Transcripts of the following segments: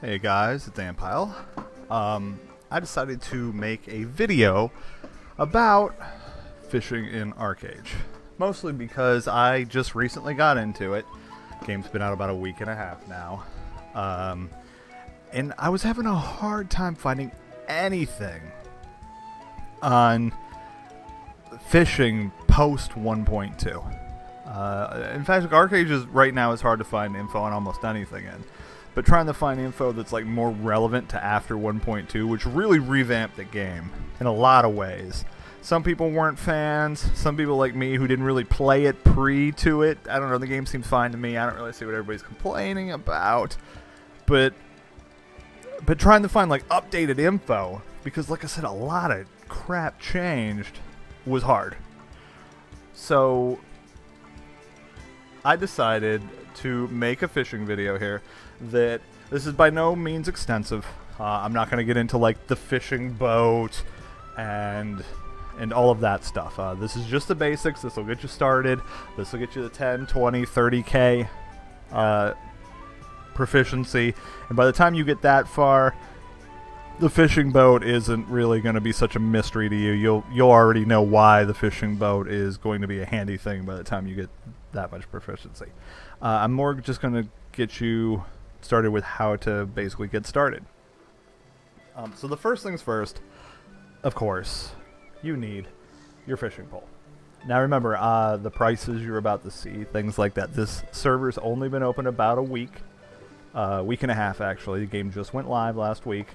Hey guys, it's Ampile. I decided to make a video about fishing in Archeage. Mostly because I just recently got into it. Game's been out about a week and a half now. And I was having a hard time finding anything on fishing post 1.2. In fact, Archeage is right now is hard to find info on almost anything in. But trying to find info that's like more relevant to after 1.2, which really revamped the game in a lot of ways. Some people weren't fans. Some people like me who didn't really play it pre to it. I don't know, the game seemed fine to me. I don't really see what everybody's complaining about. But trying to find like updated info, because like I said, a lot of crap changed, was hard. So I decided to make a fishing video here that this is by no means extensive. I'm not going to get into like the fishing boat and all of that stuff. This is just the basics. This will get you started. This will get you the 10, 20, 30k proficiency, and by the time you get that far, the fishing boat isn't really going to be such a mystery to you. You'll already know why the fishing boat is going to be a handy thing by the time you get that much proficiency. I'm more just going to get you started with how to basically get started. So the first things first, of course, you need your fishing pole. Now remember, the prices you're about to see, things like that. This server's only been open about a week and a half actually. The game just went live last week,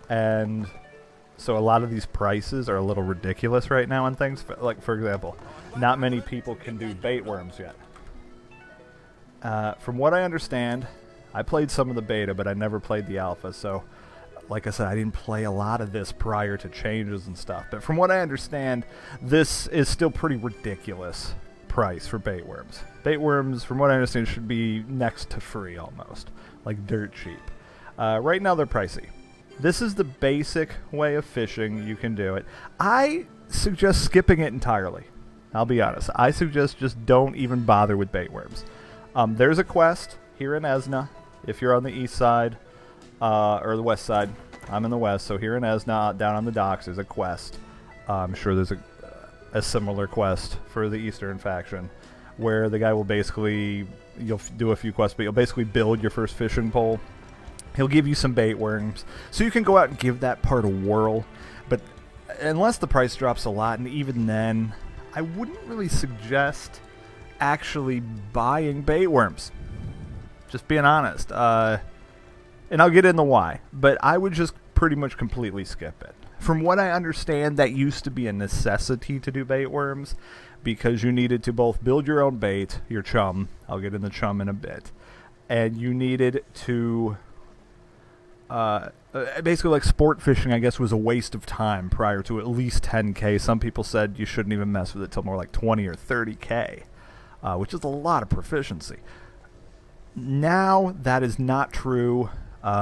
and so a lot of these prices are a little ridiculous right now on things. Like, for example, not many people can do bait worms yet. From what I understand, I played some of the beta, but I never played the alpha, so like I said, I didn't play a lot of this prior to changes and stuff. But from what I understand, this is still pretty ridiculous price for bait worms. Bait worms, from what I understand, should be next to free almost, like dirt cheap. Right now they're pricey. This is the basic way of fishing. You can do it. I suggest skipping it entirely. I'll be honest. I suggest just don't even bother with bait worms. There's a quest here in Esna, if you're on the east side, or the west side. I'm in the west, so here in Esna, down on the docks, there's a quest. I'm sure there's a similar quest for the eastern faction, where the guy will basically, you'll do a few quests, but you'll basically build your first fishing pole. He'll give you some bait worms, so you can go out and give that part a whirl. But unless the price drops a lot, and even then, I wouldn't really suggest actually buying bait worms. Just being honest. And I'll get into why. But I would just pretty much completely skip it. From what I understand, that used to be a necessity to do bait worms, because you needed to both build your own bait, your chum. I'll get into chum in a bit. And you needed to basically, like, sport fishing, I guess, was a waste of time prior to at least 10k. Some people said you shouldn't even mess with it till more like 20 or 30k, which is a lot of proficiency. Now that is not true.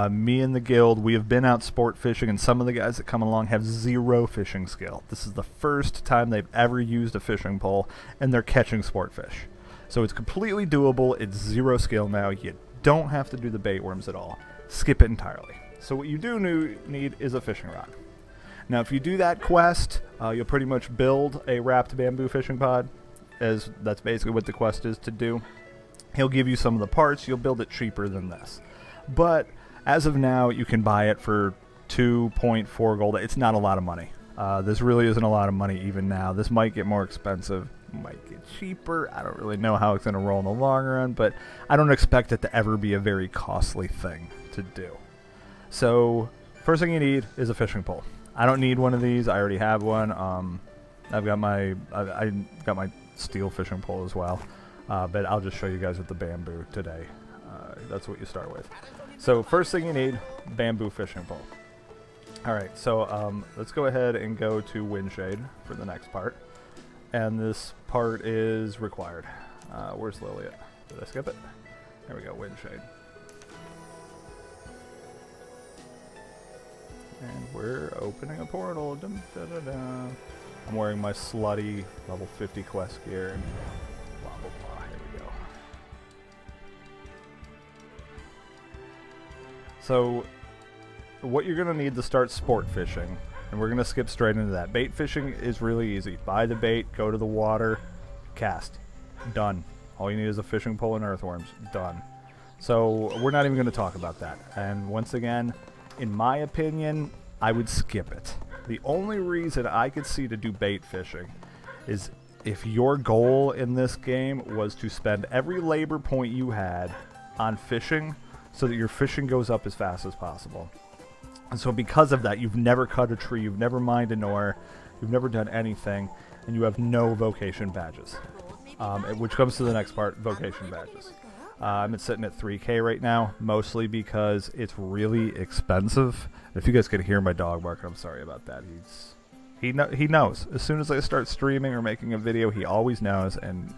Me and the guild, we have been out sport fishing, and some of the guys that come along have zero fishing skill. This is the first time they've ever used a fishing pole, and they're catching sport fish. So it's completely doable. It's zero skill now. You don't have to do the bait worms at all. Skip it entirely. So what you do need is a fishing rod. Now if you do that quest, you'll pretty much build a wrapped bamboo fishing pod, as that's basically what the quest is to do. He'll give you some of the parts. You'll build it cheaper than this. But as of now, you can buy it for 2.4 gold. It's not a lot of money. This really isn't a lot of money even now. This might get more expensive, might get cheaper. I don't really know how it's going to roll in the long run, but I don't expect it to ever be a very costly thing to do. So first thing you need is a fishing pole. I don't need one of these. I already have one. I got my steel fishing pole as well. But I'll just show you guys with the bamboo today. That's what you start with. So first thing you need, bamboo fishing pole. Alright, so let's go ahead and go to Windshade for the next part. And this part is required. Where's Liliet? Did I skip it? There we go, Windshade. And we're opening a portal. Dum, da, da, da. I'm wearing my slutty level 50 quest gear. And blah, blah, blah. Here we go. So what you're going to need to start sport fishing, and we're going to skip straight into that. Bait fishing is really easy. Buy the bait, go to the water, cast. Done. All you need is a fishing pole and earthworms. Done. So we're not even going to talk about that. And once again, in my opinion, I would skip it. The only reason I could see to do bait fishing is if your goal in this game was to spend every labor point you had on fishing so that your fishing goes up as fast as possible. And so because of that, you've never cut a tree, you've never mined an ore, you've never done anything, and you have no vocation badges. Which comes to the next part, vocation badges. I'm sitting at 3K right now, mostly because it's really expensive. If you guys could hear my dog barking, I'm sorry about that. He knows. As soon as I start streaming or making a video, he always knows, and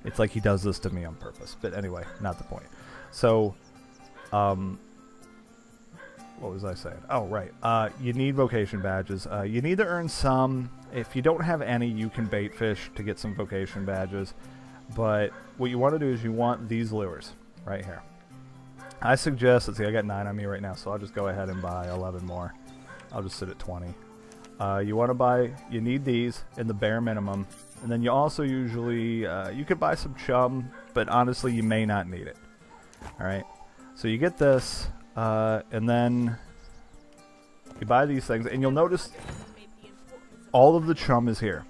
it's like he does this to me on purpose. But anyway, not the point. So, what was I saying? Oh, right. You need vocation badges. You need to earn some. If you don't have any, you can bait fish to get some vocation badges. But what you want to do is you want these lures right here. I suggest, let's see, I got 9 on me right now, so I'll just go ahead and buy 11 more. I'll just sit at 20. You want to buy, you need these in the bare minimum. And then you also usually, you could buy some chum, but honestly, you may not need it. Alright, so you get this, and then you buy these things, and you'll notice all of the chum is here.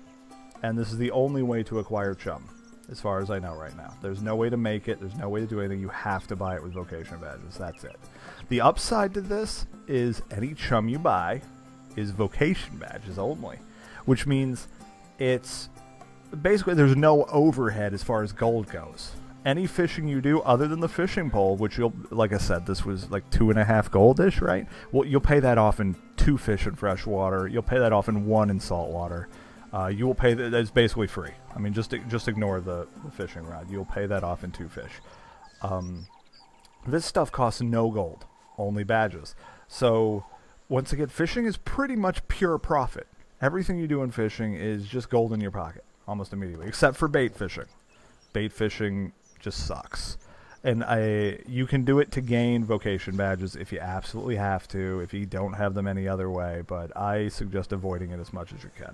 And this is the only way to acquire chum, as far as I know right now. There's no way to make it, there's no way to do anything, you have to buy it with vocation badges, that's it. The upside to this is any chum you buy is vocation badges only, which means it's basically there's no overhead as far as gold goes. Any fishing you do other than the fishing pole, which you'll, like I said, this was like 2.5 goldish, right? Well, you'll pay that off in 2 fish in freshwater. You'll pay that off in 1 in saltwater. You will pay that's basically free. I mean, just ignore the fishing rod. You'll pay that off in 2 fish. This stuff costs no gold, only badges. So once again, fishing is pretty much pure profit. Everything you do in fishing is just gold in your pocket almost immediately, except for bait fishing. Bait fishing just sucks. And you can do it to gain vocation badges if you absolutely have to, if you don't have them any other way, but I suggest avoiding it as much as you can.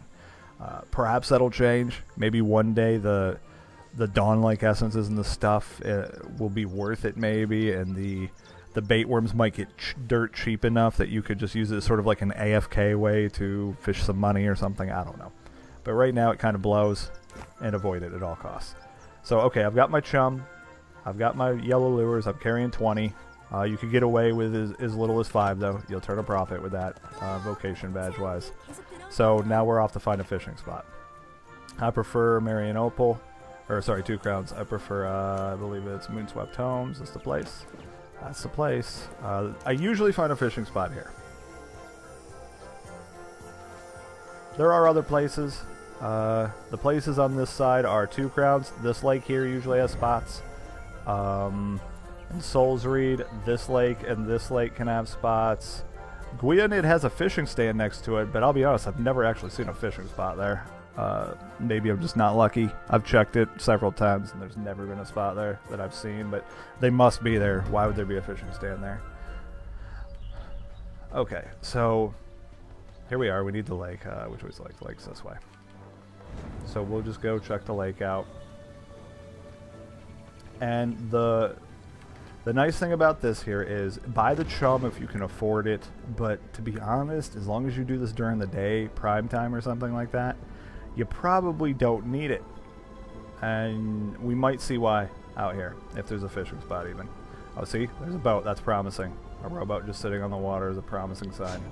Perhaps that'll change. Maybe one day the Dawn-like essences and the stuff will be worth it maybe, and the bait worms might get dirt cheap enough that you could just use it as sort of like an AFK way to fish some money or something. I don't know. But right now it kind of blows, and avoid it at all costs. So, okay, I've got my chum. I've got my yellow lures. I'm carrying 20. You could get away with as little as 5, though. You'll turn a profit with that, vocation badge-wise. So now we're off to find a fishing spot. I prefer Marion Opal. Or, sorry, 2 Crowns. I prefer, I believe it's Moonswept Homes. That's the place. That's the place. I usually find a fishing spot here. There are other places. The places on this side are 2 Crowns. This lake here usually has spots. And Souls Reed, this lake and this lake can have spots. Guyanid has a fishing stand next to it, but I'll be honest, I've never actually seen a fishing spot there. Maybe I'm just not lucky. I've checked it several times and there's never been a spot there that I've seen, but they must be there. Why would there be a fishing stand there? Okay, so here we are. We need the lake. Which way's the lake? The lake's this way. So we'll just go check the lake out. And the nice thing about this here is buy the chum if you can afford it, but to be honest, as long as you do this during the day, prime time or something like that, you probably don't need it. And we might see why out here, if there's a fishing spot even. Oh, see? There's a boat. That's promising. A rowboat just sitting on the water is a promising sign.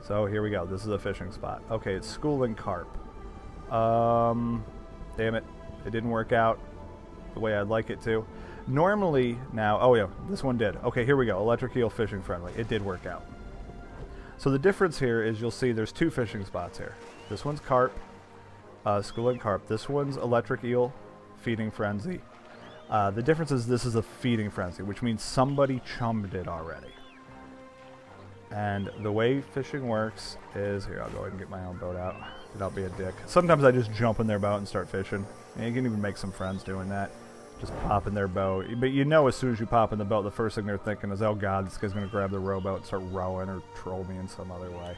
So here we go. This is a fishing spot. Okay, it's schooling carp. Damn it. It didn't work out the way I'd like it to. Normally, now, oh yeah, this one did. Okay, here we go. Electric eel fishing friendly. It did work out. So the difference here is you'll see there's 2 fishing spots here. This one's carp, schooling carp. This one's electric eel feeding frenzy. The difference is this is a feeding frenzy, which means somebody chummed it already. And the way fishing works is, here, I'll go ahead and get my own boat out without being a dick. Sometimes I just jump in their boat and start fishing. And you can even make some friends doing that. just pop in their boat. But you know as soon as you pop in the boat, the first thing they're thinking is, oh god, this guy's going to grab the rowboat and start rowing or troll me in some other way.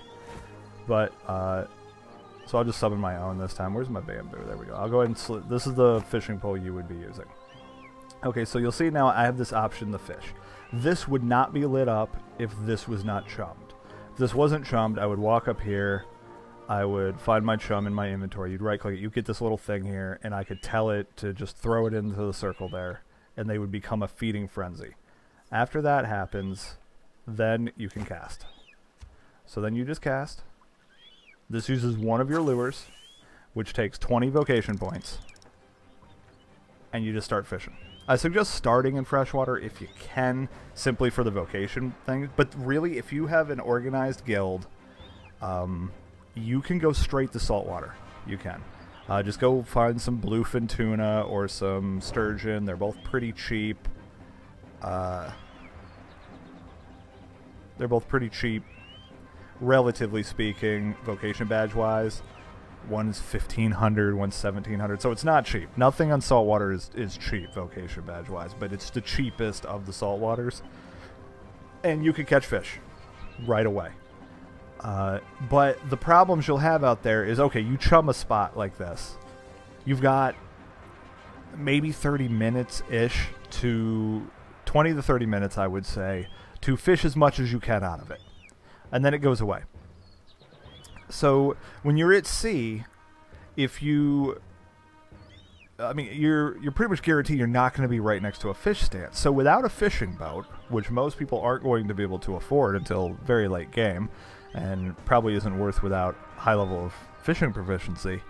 But, so I'll just summon my own this time. Where's my bamboo? There we go. I'll go ahead and this is the fishing pole you would be using. Okay, so you'll see now I have this option to fish. This would not be lit up if this was not chummed. If this wasn't chummed, I would walk up here, I would find my chum in my inventory, you'd right click it, you get this little thing here, and I could tell it to just throw it into the circle there, and they would become a feeding frenzy. After that happens, then you can cast. So then you just cast. This uses one of your lures, which takes 20 vocation points, and you just start fishing. I suggest starting in freshwater if you can, simply for the vocation thing. But really, if you have an organized guild, you can go straight to saltwater. You can. Just go find some bluefin tuna or some sturgeon. They're both pretty cheap. They're both pretty cheap, relatively speaking, vocation badge-wise. One's 1,500, one's 1,700, so it's not cheap. Nothing on saltwater is cheap, vocation badge-wise, but it's the cheapest of the saltwaters. And you can catch fish right away. But the problems you'll have out there is, okay, you chum a spot like this. You've got maybe 30 minutes-ish to 20 to 30 minutes, I would say, to fish as much as you can out of it. And then it goes away. So when you're at sea, if you, I mean, you're pretty much guaranteed you're not going to be right next to a fish stand. So without a fishing boat, which most people aren't going to be able to afford until very late game, and probably isn't worth without high level of fishing proficiency,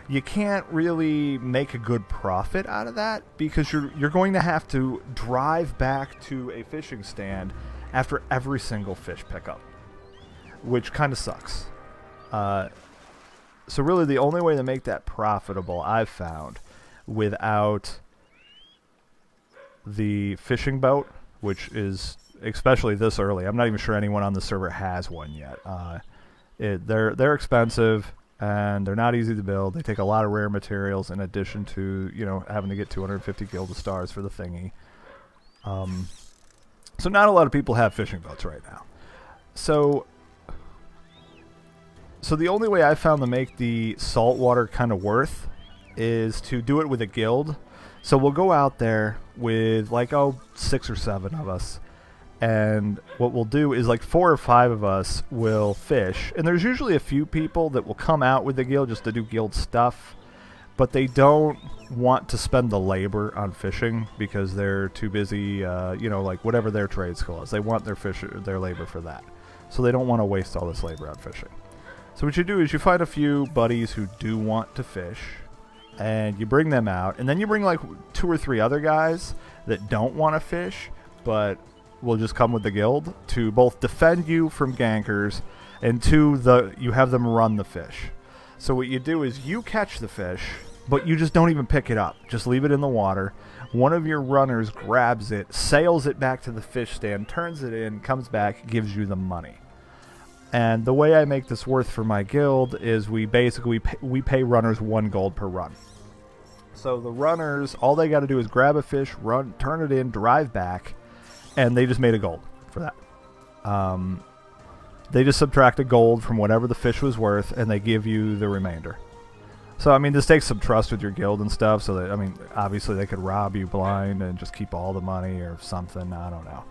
you can't really make a good profit out of that, because you're going to have to drive back to a fishing stand after every single fish pickup, which kind of sucks. So really the only way to make that profitable, I've found, without the fishing boat, which is, especially this early, I'm not even sure anyone on the server has one yet. They're expensive, and they're not easy to build. They take a lot of rare materials in addition to, you know, having to get 250 Guild of Stars for the thingy. So not a lot of people have fishing boats right now. So the only way I've found to make the saltwater kind of worth is to do it with a guild. So we'll go out there with, like, 6 or 7 of us. And what we'll do is, like, 4 or 5 of us will fish. And there's usually a few people that will come out with the guild just to do guild stuff. But they don't want to spend the labor on fishing because they're too busy, you know, like, whatever their trade skill is. They want their labor for that. So they don't want to waste all this labor on fishing. So what you do is you find a few buddies who do want to fish, and you bring them out, and then you bring like 2 or 3 other guys that don't want to fish, but will just come with the guild to both defend you from gankers, and you have them run the fish. So what you do is you catch the fish, but you just don't even pick it up. Just leave it in the water. One of your runners grabs it, sails it back to the fish stand, turns it in, comes back, gives you the money. And the way I make this worth for my guild is we pay runners 1 gold per run. So the runners, all they got to do is grab a fish, run, turn it in, drive back, and they just made a gold for that. They just subtract a gold from whatever the fish was worth, and they give you the remainder. So, I mean, this takes some trust with your guild and stuff, so that, I mean, obviously they could rob you blind and just keep all the money or something, I don't know.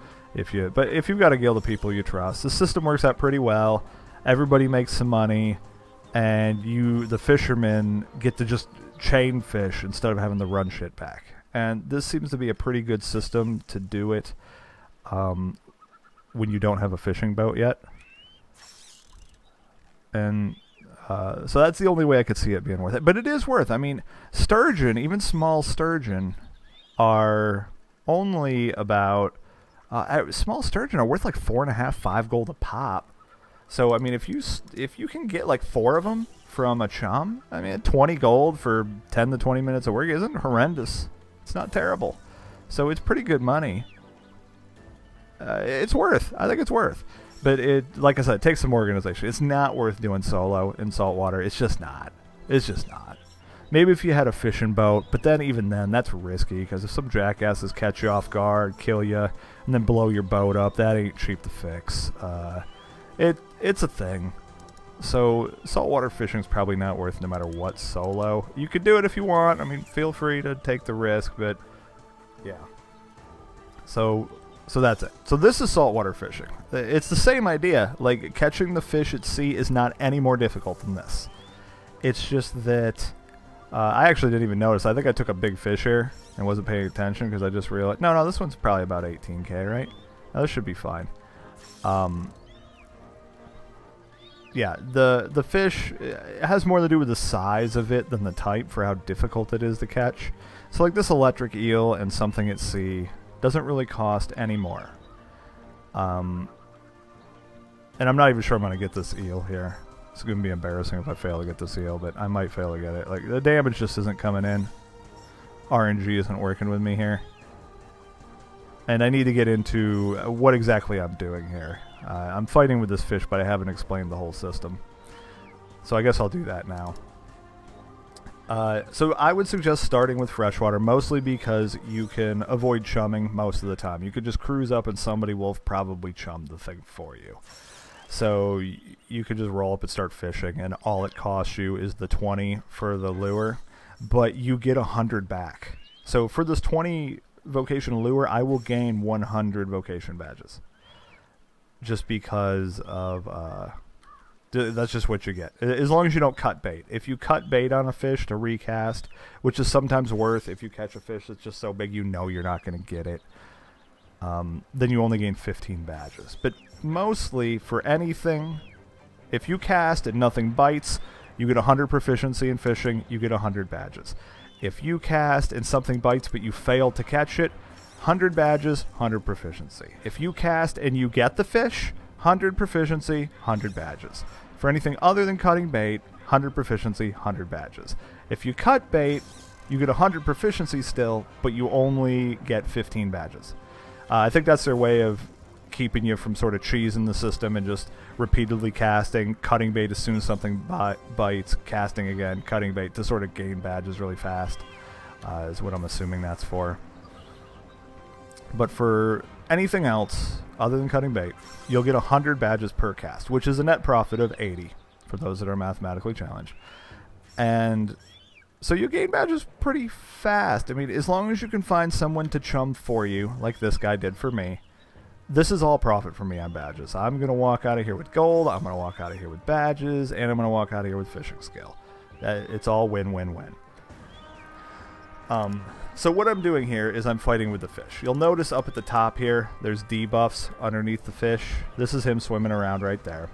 But if you've got a guild of people you trust, the system works out pretty well. Everybody makes some money, and the fishermen, get to just chain fish instead of having to run shit back. And this seems to be a pretty good system to do it when you don't have a fishing boat yet. And so that's the only way I could see it being worth it. But it is worth. I mean, sturgeon, even small sturgeon, are only about... small sturgeon are worth like 4.5, 5 gold a pop. So I mean, if you can get like 4 of them from a chum, I mean, 20 gold for 10 to 20 minutes of work isn't horrendous. It's not terrible. So it's pretty good money. It's worth. I think it's worth. But like I said, it takes some organization. It's not worth doing solo in saltwater. It's just not. It's just not. Maybe if you had a fishing boat, but then even then, that's risky, because if some jackasses catch you off guard, kill you, and then blow your boat up, that ain't cheap to fix. It's a thing. So saltwater fishing is probably not worth no matter what solo. You could do it if you want. I mean, feel free to take the risk, but yeah. So that's it. So this is saltwater fishing. It's the same idea. Like, catching the fish at sea is not any more difficult than this. It's just that I actually didn't even notice. I think I took a big fish here and wasn't paying attention because I just realized... No, this one's probably about 18K, right? Now, this should be fine. Yeah, the fish has more to do with the size of it than the type for how difficult it is to catch. So like this electric eel and something at sea doesn't really cost any more. And I'm not even sure I'm going to get this eel here. It's going to be embarrassing if I fail to get this eel, but I might fail to get it. Like, the damage just isn't coming in. RNG isn't working with me here. And I need to get into what exactly I'm doing here. I'm fighting with this fish, but I haven't explained the whole system. So I guess I'll do that now. So I would suggest starting with freshwater, mostly because you can avoid chumming most of the time. You could just cruise up and somebody will probably chum the thing for you. So you could just roll up and start fishing, and all it costs you is the 20 for the lure, but you get 100 back. So for this 20 vocation lure, I will gain 100 vocation badges. Just because of, that's just what you get. As long as you don't cut bait. If you cut bait on a fish to recast, which is sometimes worth, if you catch a fish that's just so big you know you're not going to get it, then you only gain 15 badges. But mostly, for anything, if you cast and nothing bites, you get 100 proficiency in fishing, you get 100 badges. If you cast and something bites but you fail to catch it, 100 badges, 100 proficiency. If you cast and you get the fish, 100 proficiency, 100 badges. For anything other than cutting bait, 100 proficiency, 100 badges. If you cut bait, you get 100 proficiency still, but you only get 15 badges. I think that's their way of keeping you from sort of cheesing the system and just repeatedly casting, cutting bait as soon as something bites, casting again, cutting bait to sort of gain badges really fast, is what I'm assuming that's for. But for anything else other than cutting bait, you'll get 100 badges per cast, which is a net profit of 80 for those that are mathematically challenged. And so you gain badges pretty fast. I mean, as long as you can find someone to chum for you, like this guy did for me, this is all profit for me on badges. I'm going to walk out of here with gold, I'm going to walk out of here with badges, and I'm going to walk out of here with fishing skill. It's all win-win-win. So what I'm doing here is I'm fighting with the fish. You'll notice up at the top here, there's debuffs underneath the fish. This is him swimming around right there.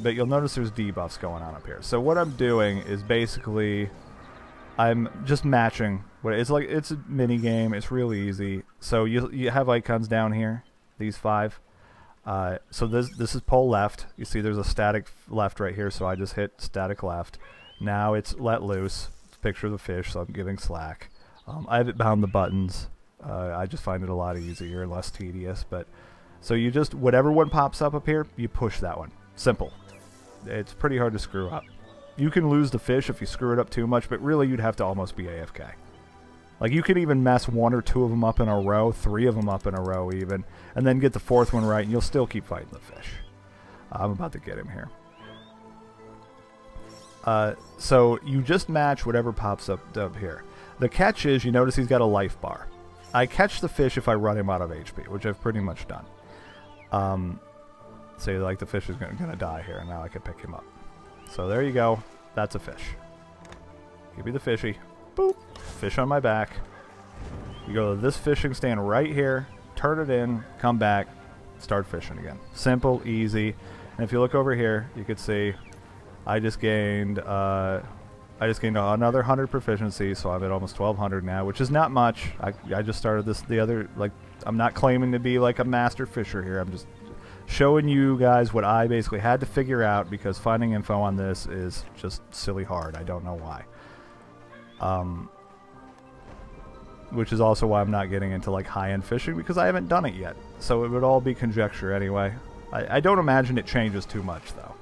But you'll notice there's debuffs going on up here. So what I'm doing is basically, I'm just matching. It's like, it's a mini game. It's really easy. So you have icons down here, these 5. So this is pull left. You see there's a static left right here, so I just hit static left. Now it's let loose. It's a picture of the fish, so I'm giving slack. I haven't bound the buttons. I just find it a lot easier and less tedious. But so you just, whatever one pops up here, you push that one. Simple. It's pretty hard to screw up. You can lose the fish if you screw it up too much, but really you'd have to almost be AFK. Like, you could even mess 1 or 2 of them up in a row, 3 of them up in a row even, and then get the 4th one right, and you'll still keep fighting the fish. I'm about to get him here. So you just match whatever pops up here. The catch is, you notice he's got a life bar. I catch the fish if I run him out of HP, which I've pretty much done. Say, like, the fish is going to die here, and now I can pick him up. So there you go. That's a fish. Give me the fishy. Boop. Fish on my back. You go to this fishing stand right here, turn it in, come back, start fishing again. Simple, easy. And if you look over here, you could see I just gained another 100 proficiency, so I'm at almost 1200 now, which is not much. I just started this I'm not claiming to be like a master fisher here. I'm just showing you guys what I basically had to figure out, because finding info on this is just silly hard. I don't know why. Which is also why I'm not getting into like high-end fishing, because I haven't done it yet. So it would all be conjecture anyway. I don't imagine it changes too much though.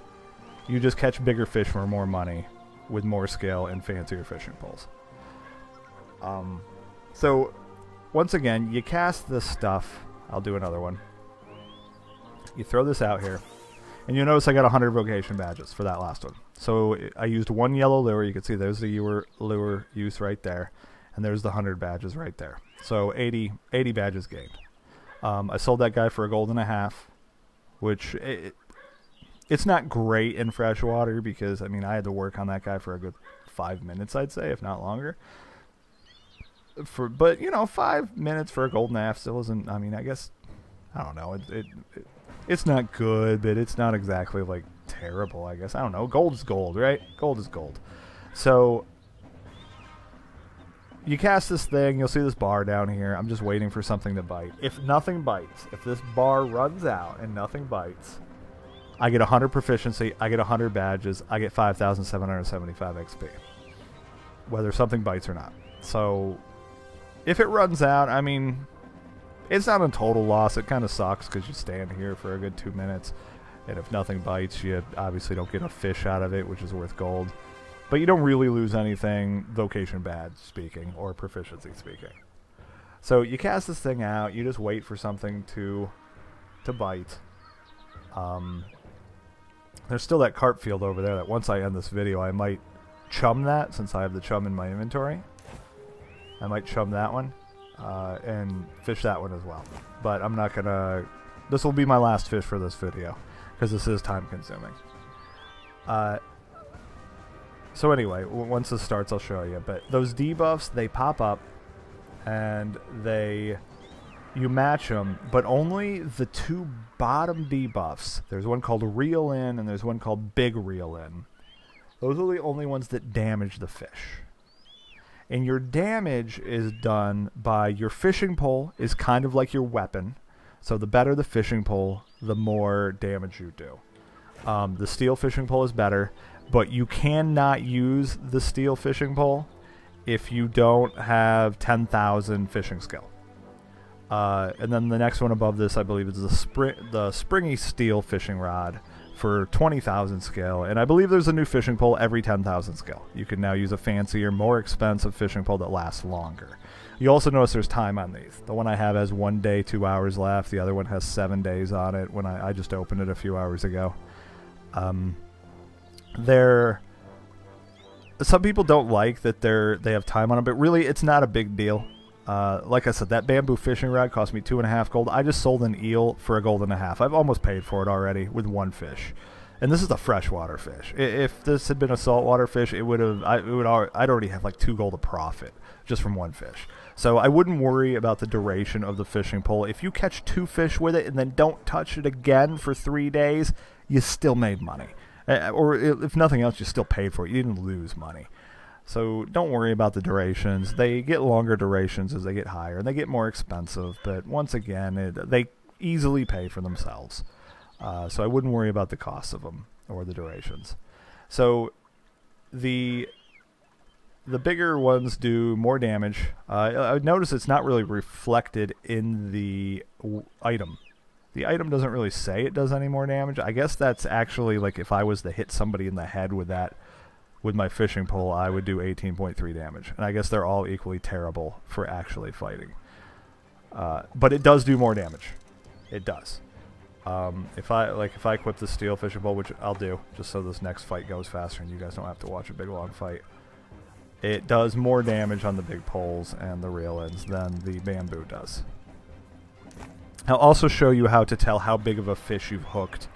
You just catch bigger fish for more money. with more skill and fancier fishing poles. So once again, you cast this stuff. I'll do another one. You throw this out here, and you'll notice I got 100 vocation badges for that last one. So I used one yellow lure. You can see there's the lure use right there, and there's the 100 badges right there. So 80 badges gained. I sold that guy for a gold and a half, which it's not great in freshwater because, I mean, I had to work on that guy for a good 5 minutes, I'd say, if not longer. But, you know, 5 minutes for a gold and a half still isn't, I mean, I guess, I don't know. It's not good, but it's not exactly, like, terrible, I guess. I don't know. Gold is gold, right? Gold is gold. So you cast this thing. You'll see this bar down here. I'm just waiting for something to bite. If nothing bites, if this bar runs out and nothing bites, I get 100 proficiency, I get 100 badges, I get 5,775 XP. Whether something bites or not. So if it runs out, I mean, it's not a total loss. It kind of sucks because you stand here for a good 2 minutes. And if nothing bites, you obviously don't get a fish out of it, which is worth gold. But you don't really lose anything, vocation bad speaking, or proficiency speaking. So you cast this thing out. You just wait for something to bite. There's still that carp field over there that once I end this video, I might chum that, since I have the chum in my inventory. I might chum that one and fish that one as well. But I'm not going to... This will be my last fish for this video, because this is time consuming. So anyway, once this starts, I'll show you. But those debuffs, they pop up, and you match them, but only the 2 bottom debuffs. There's one called Reel In, and there's one called Big Reel In. Those are the only ones that damage the fish. And your damage is done by your fishing pole is kind of like your weapon. So the better the fishing pole, the more damage you do. The steel fishing pole is better, but you cannot use the steel fishing pole if you don't have 10,000 fishing skill. And then the next one above this, I believe, is the springy steel fishing rod for 20,000 skill. And I believe there's a new fishing pole every 10,000 skill. You can now use a fancier, more expensive fishing pole that lasts longer. You also notice there's time on these. The one I have has 1 day, 2 hours left. The other one has 7 days on it when I just opened it a few hours ago. Some people don't like that they have time on them, but really it's not a big deal. Like I said, that bamboo fishing rod cost me 2.5 gold. I just sold an eel for a gold and a half. I've almost paid for it already with 1 fish. And this is a freshwater fish. If this had been a saltwater fish, I'd already have like 2 gold of profit just from 1 fish. So I wouldn't worry about the duration of the fishing pole. If you catch 2 fish with it and then don't touch it again for 3 days, you still made money. Or if nothing else, you still paid for it. You didn't lose money. So don't worry about the durations. They get longer durations as they get higher, and they get more expensive. But once again, they easily pay for themselves. So I wouldn't worry about the cost of them or the durations. So the bigger ones do more damage. I notice it's not really reflected in the item. The item doesn't really say it does any more damage. I guess that's actually like if I was to hit somebody in the head with my fishing pole, I would do 18.3 damage. And I guess they're all equally terrible for actually fighting. But it does do more damage. It does. If I equip the steel fishing pole, which I'll do, just so this next fight goes faster and you guys don't have to watch a big long fight, it does more damage on the big poles and the reel ends than the bamboo does. I'll also show you how to tell how big of a fish you've hooked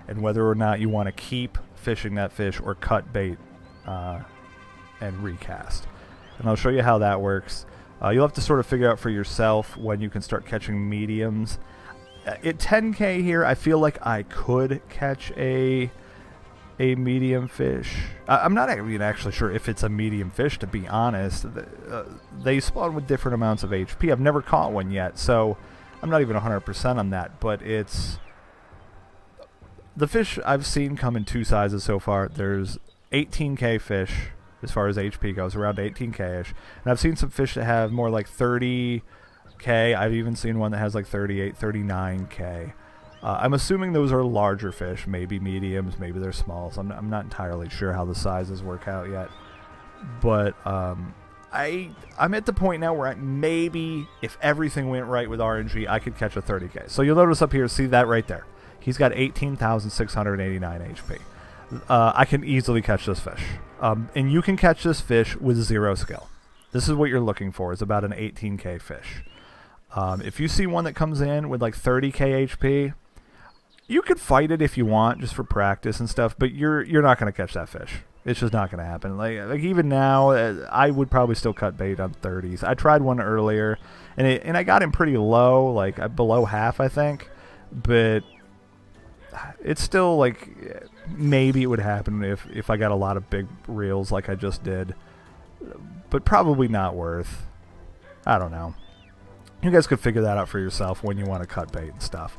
and whether or not you want to keep fishing that fish or cut bait and recast. And I'll show you how that works. You'll have to sort of figure out for yourself when you can start catching mediums. At 10k here, I feel like I could catch a medium fish. I'm not even actually sure if it's a medium fish, to be honest. They spawn with different amounts of HP. I've never caught one yet, so I'm not even 100% on that, but it's... The fish I've seen come in 2 sizes so far. There's 18k fish, as far as HP goes, around 18k-ish. And I've seen some fish that have more like 30k. I've even seen one that has like 38, 39k. I'm assuming those are larger fish, maybe mediums, maybe they're smalls. I'm not entirely sure how the sizes work out yet. But I'm at the point now where maybe if everything went right with RNG, I could catch a 30K. So you'll notice up here, see that right there. He's got 18,689 HP. I can easily catch this fish. And you can catch this fish with 0 skill. This is what you're looking for, is about an 18K fish. If you see one that comes in with like 30K HP, you could fight it if you want, just for practice and stuff, but you're not going to catch that fish. It's just not going to happen. Like even now, I would probably still cut bait on 30s. I tried one earlier, and I got him pretty low, like below half, I think. But it's still like maybe it would happen if I got a lot of big reels like I just did. But probably not worth. I don't know. You guys could figure that out for yourself when you want to cut bait and stuff.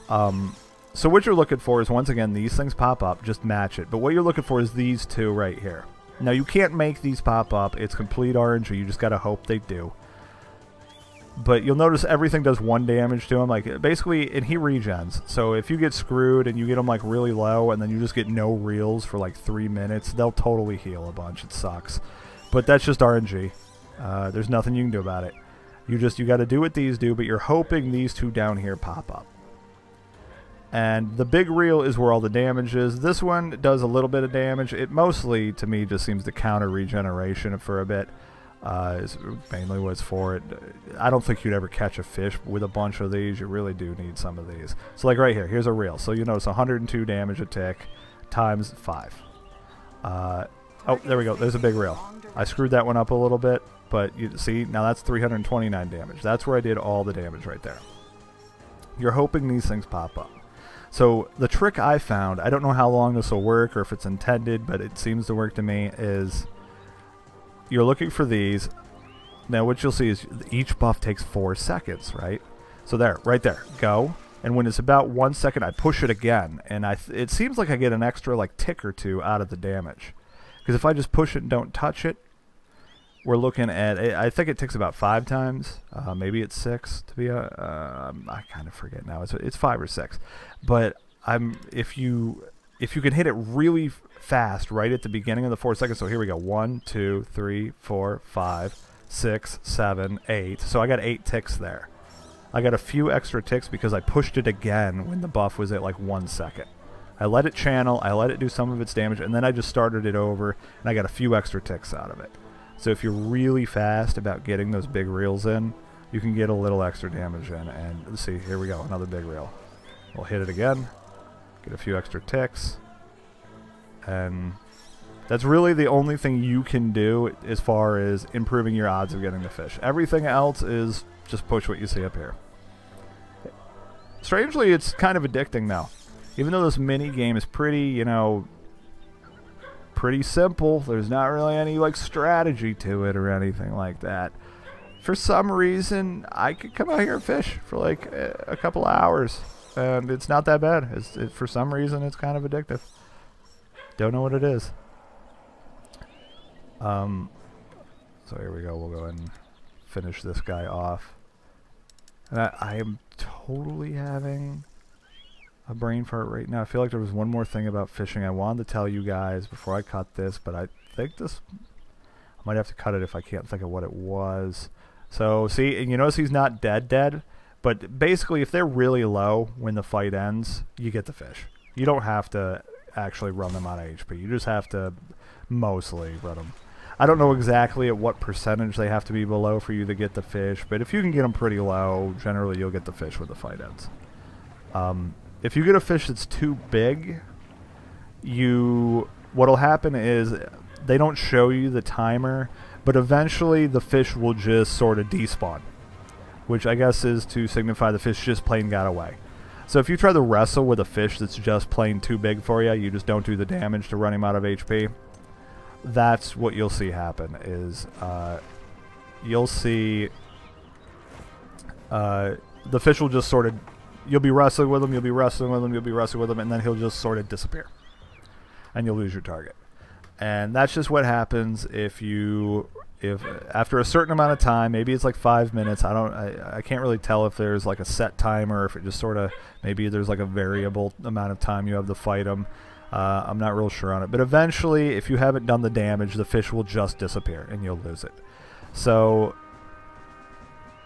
So what you're looking for is, once again, these things pop up, just match it. But what you're looking for is these two right here. Now, you can't make these pop up. It's complete RNG. You just got to hope they do. But you'll notice everything does 1 damage to him. Like, basically, and he regens. So if you get screwed and you get them, like, really low and then you just get no reels for, like, 3 minutes, they'll totally heal a bunch. It sucks. But that's just RNG. There's nothing you can do about it. You got to do what these do, but you're hoping these two down here pop up. And the big reel is where all the damage is. This one does a little bit of damage. It mostly, to me, just seems to counter regeneration for a bit. Is mainly what it's for. I don't think you'd ever catch a fish with a bunch of these. You really do need some of these. So like right here, here's a reel. So you notice 102 damage a tick times 5. Oh, there we go. There's a big reel. I screwed that one up a little bit, but you see, now that's 329 damage. That's where I did all the damage right there. You're hoping these things pop up. So the trick I found, I don't know how long this will work or if it's intended, but it seems to work to me, is you're looking for these. Now what you'll see is each buff takes 4 seconds, right? So there, right there, go. And when it's about 1 second, I push it again, and it seems like I get an extra like tick or 2 out of the damage. Because if I just push it and don't touch it, we're looking at, I think it ticks about 5 times. Maybe it's 6 to be. I kind of forget now. It's 5 or 6. But if you can hit it really fast right at the beginning of the 4 seconds. So here we go. 1, 2, 3, 4, 5, 6, 7, 8. So I got 8 ticks there. I got a few extra ticks because I pushed it again when the buff was at like 1 second. I let it channel. I let it do some of its damage, and then I just started it over, and I got a few extra ticks out of it. So if you're really fast about getting those big reels in, you can get a little extra damage in. And let's see, here we go, another big reel. We'll hit it again, get a few extra ticks, and that's really the only thing you can do as far as improving your odds of getting the fish. Everything else is just push what you see up here. Strangely, it's kind of addicting though. Even though this mini game is pretty, you know, pretty simple. There's not really any like strategy to it or anything like that. For some reason, I could come out here and fish for like a couple hours, and it's not that bad. For some reason, it's kind of addictive. Don't know what it is. So here we go. We'll go ahead and finish this guy off. And I am totally having a brain fart right now. I feel like there was one more thing about fishing I wanted to tell you guys before I cut this, but I think this, I might have to cut it if I can't think of what it was. So see, and you notice he's not dead, but basically if they're really low when the fight ends, you get the fish. You don't have to actually run them out of HP. You just have to mostly run them. I don't know exactly at what percentage they have to be below for you to get the fish, but if you can get them pretty low, generally you'll get the fish when the fight ends. If you get a fish that's too big, what'll happen is they don't show you the timer, but eventually the fish will just sort of despawn, which I guess is to signify the fish just plain got away. So if you try to wrestle with a fish that's just plain too big for you, you just don't do the damage to run him out of HP, that's what you'll see happen is you'll see the fish will just sort of, you'll be wrestling with him, you'll be wrestling with him, you'll be wrestling with him, and then he'll just sort of disappear. And you'll lose your target. And that's just what happens if you if after a certain amount of time, maybe it's like 5 minutes. I can't really tell if there's like a set timer, or if it just sort of, maybe there's like a variable amount of time you have to fight them. I'm not real sure on it. But eventually, if you haven't done the damage, the fish will just disappear and you'll lose it. So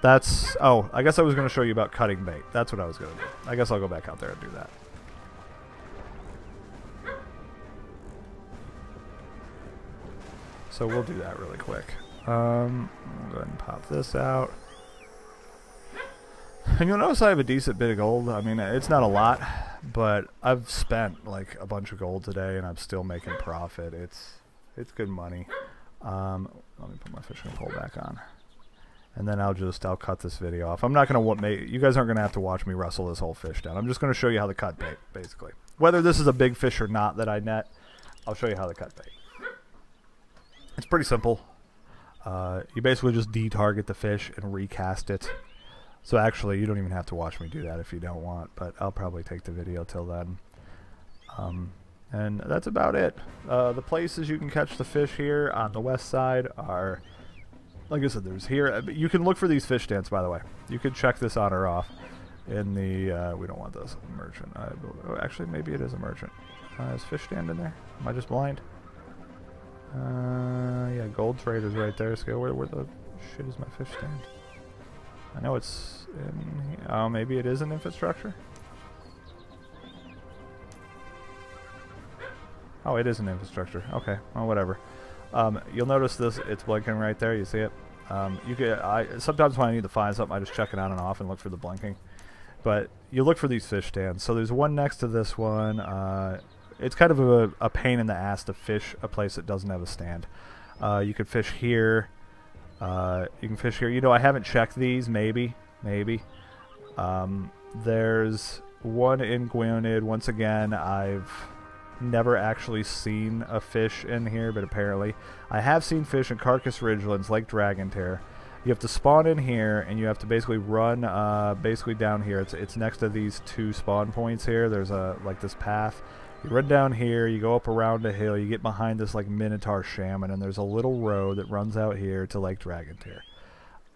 that's, oh, I guess I was going to show you about cutting bait. That's what I was going to do. I guess I'll go back out there and do that. So we'll do that really quick. I'll go ahead and pop this out. And you'll notice I have a decent bit of gold. I mean, it's not a lot, but I've spent like a bunch of gold today, and I'm still making profit. It's good money. Let me put my fishing pole back on, and then I'll cut this video off. I'm not gonna you guys aren't gonna have to watch me wrestle this whole fish down. I'm just gonna show you how to cut bait, basically. Whether this is a big fish or not that I net, I'll show you how to cut bait. It's pretty simple. You basically just detarget the fish and recast it. So actually, you don't even have to watch me do that if you don't want, but I'll probably take the video till then. And that's about it. The places you can catch the fish here on the west side are, like I said, there's here. You can look for these fish stands, by the way. You can check this on or off in the, we don't want this merchant. Actually, maybe it is a merchant. Is fish stand in there? Am I just blind? Yeah, gold traders right there. So where the shit is my fish stand? I know it's in here. Oh, maybe it is an infrastructure? Oh, it is an infrastructure. Okay, well, whatever. You'll notice this, it's blinking right there. You see it? Sometimes when I need to find something, I just check it on and off and look for the blinking. But you look for these fish stands. So there's one next to this one. It's kind of a pain in the ass to fish a place that doesn't have a stand. You could fish here. You can fish here. You know, I haven't checked these. Maybe. There's one in Gwynedd. Once again, I've never actually seen a fish in here, but apparently I have seen fish in Carcass Ridgelands, Lake Dragontear. You have to spawn in here, and you have to basically run basically down here. It's next to these two spawn points here. There's like this path. You run down here, you go up around a hill, you get behind this like Minotaur Shaman, and there's a little road that runs out here to Lake Dragontear.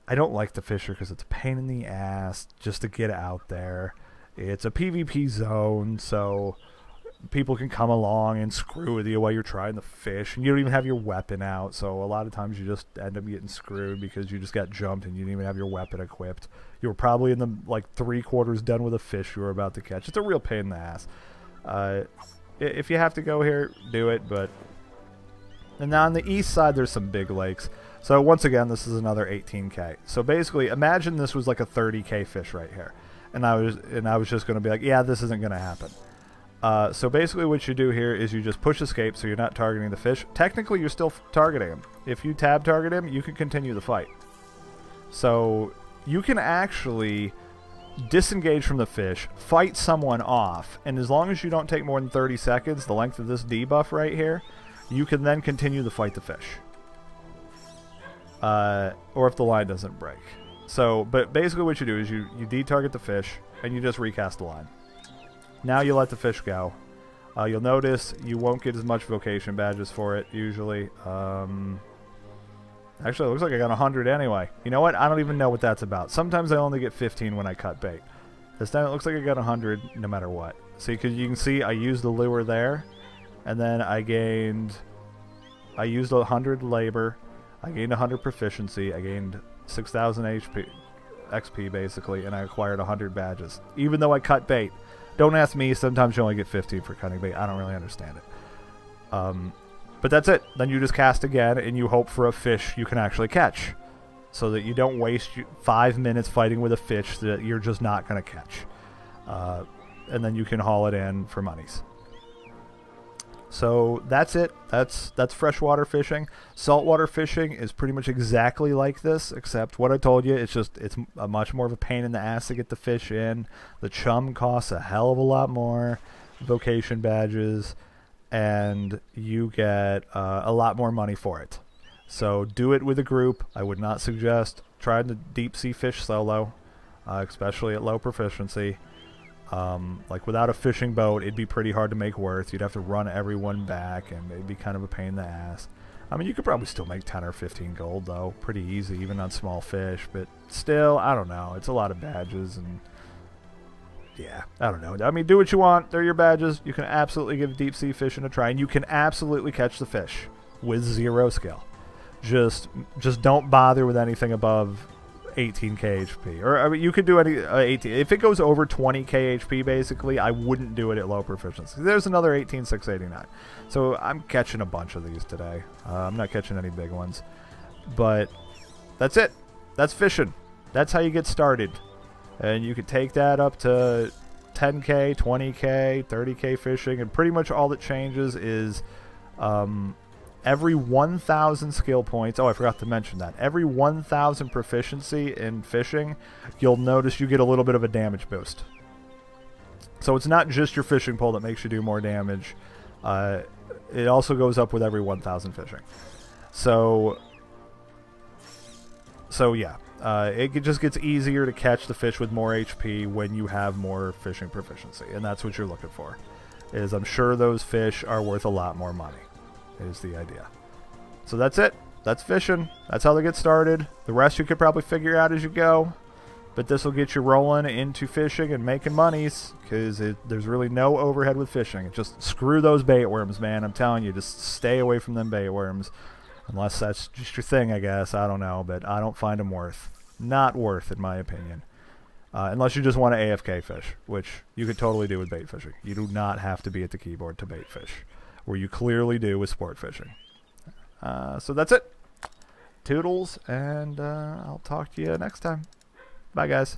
I don't like the fisher because it's a pain in the ass just to get out there. It's a PvP zone, so people can come along and screw with you while you're trying to fish, and you don't even have your weapon out, so a lot of times you just end up getting screwed because you just got jumped and you didn't even have your weapon equipped. You were probably in the like 3/4 done with a fish you were about to catch. It's a real pain in the ass. If you have to go here, do it, but... And now on the east side, there's some big lakes. So once again, this is another 18k. So basically, imagine this was like a 30k fish right here. And I was just going to be like, yeah, this isn't going to happen. So basically what you do here is you just push escape so you're not targeting the fish. Technically, you're still targeting him. If you tab target him, you can continue the fight. So you can actually disengage from the fish, fight someone off, and as long as you don't take more than 30 seconds, the length of this debuff right here, you can then continue to fight the fish. Or if the line doesn't break. So, but basically what you do is you detarget the fish, and you just recast the line. Now you let the fish go. You'll notice you won't get as much vocation badges for it, usually. Actually, it looks like I got 100 anyway. You know what? I don't even know what that's about. Sometimes I only get 15 when I cut bait. This time it looks like I got 100 no matter what. See, because you can see I used the lure there, and then I used 100 labor, I gained 100 proficiency, I gained 6,000 XP basically, and I acquired 100 badges. Even though I cut bait. Don't ask me, sometimes you only get 15 for cutting bait. I don't really understand it. But that's it. Then you just cast again, and you hope for a fish you can actually catch. So that you don't waste 5 minutes fighting with a fish that you're just not going to catch. And then you can haul it in for monies. So that's it. That's freshwater fishing. Saltwater fishing is pretty much exactly like this, except what I told you, it's a much more of a pain in the ass to get the fish in. The chum costs a hell of a lot more. Vocation badges. And you get a lot more money for it. So do it with a group. I would not suggest trying to deep sea fish solo, especially at low proficiency. Like without a fishing boat, it'd be pretty hard to make worth. You'd have to run everyone back, and it'd be kind of a pain in the ass. I mean, you could probably still make 10 or 15 gold, though. Pretty easy, even on small fish. But still, I don't know. It's a lot of badges, and yeah, I don't know. I mean, do what you want. They're your badges. You can absolutely give deep sea fishing a try, and you can absolutely catch the fish with 0 skill. Just don't bother with anything above 18k HP. Or I mean, you could do any 18. If it goes over 20k HP, basically, I wouldn't do it at low proficiency. There's another 18,689. So I'm catching a bunch of these today. I'm not catching any big ones, but that's it. That's fishing. That's how you get started. And you could take that up to 10k, 20k, 30k fishing, and pretty much all that changes is every 1,000 skill points. Oh, I forgot to mention that. Every 1,000 proficiency in fishing, you'll notice you get a little bit of a damage boost. So it's not just your fishing pole that makes you do more damage. It also goes up with every 1,000 fishing. So yeah. It just gets easier to catch the fish with more HP when you have more fishing proficiency, and that's what you're looking for. Is I'm sure those fish are worth a lot more money, is the idea. So that's it. That's fishing. That's how they get started. The rest you could probably figure out as you go, but this will get you rolling into fishing and making monies, because there's really no overhead with fishing. Just screw those bait worms, man. I'm telling you, just stay away from them bait worms. Unless that's just your thing, I guess. I don't know, but I don't find them worth. Not worth, in my opinion. Unless you just want to AFK fish, which you could totally do with bait fishing. You do not have to be at the keyboard to bait fish, where you clearly do with sport fishing. So that's it. Toodles, and I'll talk to you next time. Bye, guys.